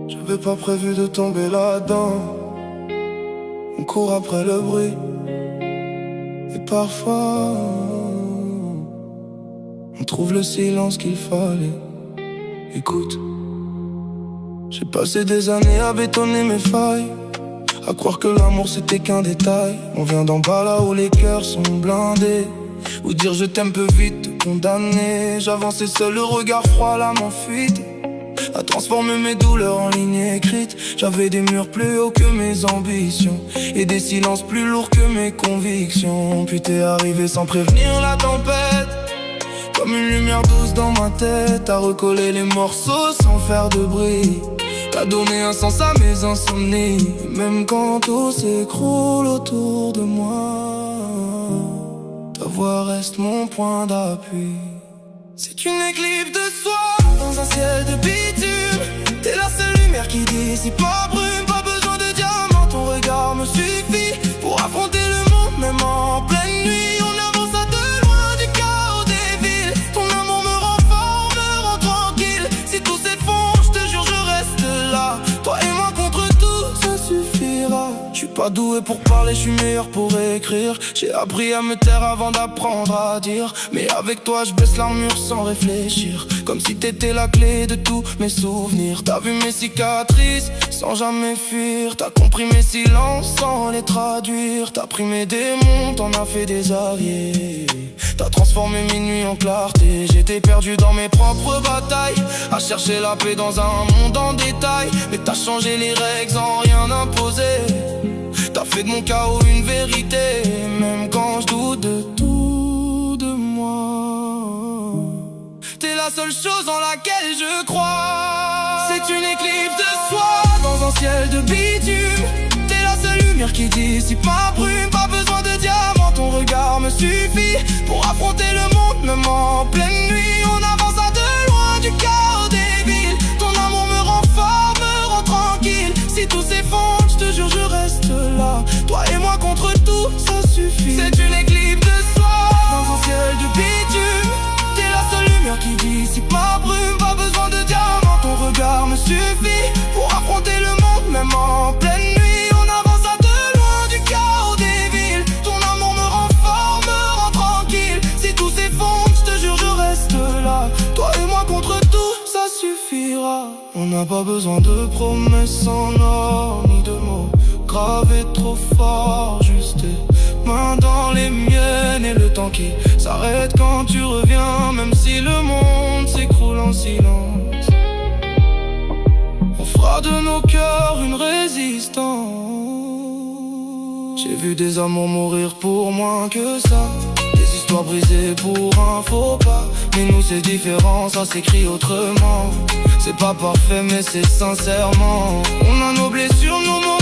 J'avais pas prévu de tomber là-dedans. On court après le bruit. Et parfois on trouve le silence qu'il fallait. Écoute, j'ai passé des années à bétonner mes failles, à croire que l'amour c'était qu'un détail. On vient d'en bas là où les cœurs sont blindés, où dire je t'aime peut vite te condamner. J'avançais seul, le regard froid, l'âme en fuite, à transformer mes douleurs en lignes écrites. J'avais des murs plus hauts que mes ambitions, et des silences plus lourds que mes convictions. Puis t'es arrivé sans prévenir la tempête, comme une lumière douce dans ma tête. T'as recollé les morceaux sans faire de bruit, t'as donné un sens à mes insomnies. Et même quand tout s'écroule autour de moi, ta voix reste mon point d'appui. C'est une éclipse de soie dans un ciel de bitume. T'es la seule lumière qui dissipe ma brume. Pas besoin de diamants, ton regard me suffit pour affronter le monde, même en pleine nuit. On avance à deux loin du chaos des villes. Ton amour me rend fort, me rend tranquille. Si tout s'effondre, je te jure je reste là. Toi et moi contre tout, ça suffira. Je suis pas doué pour parler, je suis meilleur pour écrire. J'ai appris à me taire avant d'apprendre à dire. Mais avec toi je baisse l'armure sans réfléchir, comme si t'étais la clé de tous mes souvenirs. T'as vu mes cicatrices sans jamais fuir, t'as compris mes silences sans les traduire. T'as pris mes démons, t'en as fait des alliés. T'as transformé mes nuits en clarté. J'étais perdu dans mes propres batailles, à chercher la paix dans un monde en détail. Mais t'as changé les règles sans rien imposer. T'as fait de mon chaos une vérité, même quand je doute de tout de moi. T'es la seule chose en laquelle je crois. C'est une éclipse de soie dans un ciel de bitume. T'es la seule lumière qui dissipe ma brume. Pas besoin de diamants, ton regard me suffit pour affronter le monde, même en pleine nuit. On avance à deux loin du chaos des villes. Ton amour me rend fort, me rend tranquille. Si tout s'effondre, je te jure je reste là. Toi et moi contre tout, ça suffit. C'est une éclipse de soie dans un ciel de bitume. T'es la seule lumière qui dissipe ma brume. Pas besoin de diamants, ton regard me suffit pour affronter le monde, même en pleine nuit. On avance à deux loin du chaos des villes. Ton amour me rend fort, me rend tranquille. Si tout s'effondre, je te jure je reste là. Toi et moi contre tout, ça suffira. On n'a pas besoin de promesses en or, ni de mots gravés trop fort. Juste tes mains dans les miennes et le temps qui s'arrête quand tu reviens. Même si le monde s'écroule en silence, on fera de nos cœurs une résistance. J'ai vu des amours mourir pour moins que ça, des histoires brisées pour un faux pas. Mais nous c'est différent, ça s'écrit autrement. C'est pas parfait mais c'est sincèrement. On a nos blessures, nos mots